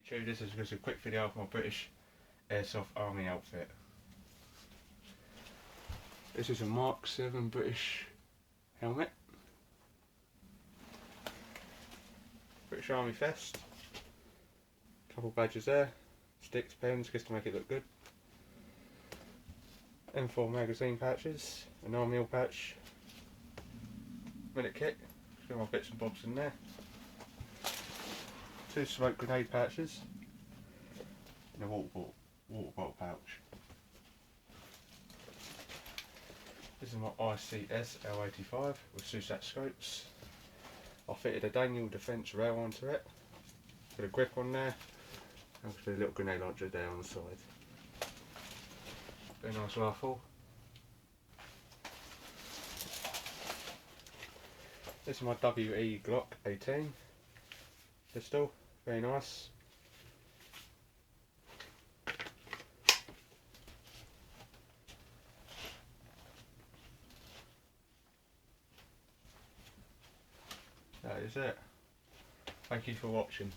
This is just a quick video of my British Airsoft Army outfit. This is a Mark 7 British helmet, British Army vest, couple badges there, sticks, pens, just to make it look good, M4 magazine patches, an army patch, minute kit, got my bits and bobs in there, 2 smoke grenade patches, and a water bottle pouch. This is my ICS L85 with SUSAT scopes. I fitted a Daniel Defence rail onto it, put a grip on there, and put a little grenade launcher there on the side. Very nice rifle. This is my WE Glock 18 pistol, very nice. That is it. Thank you for watching.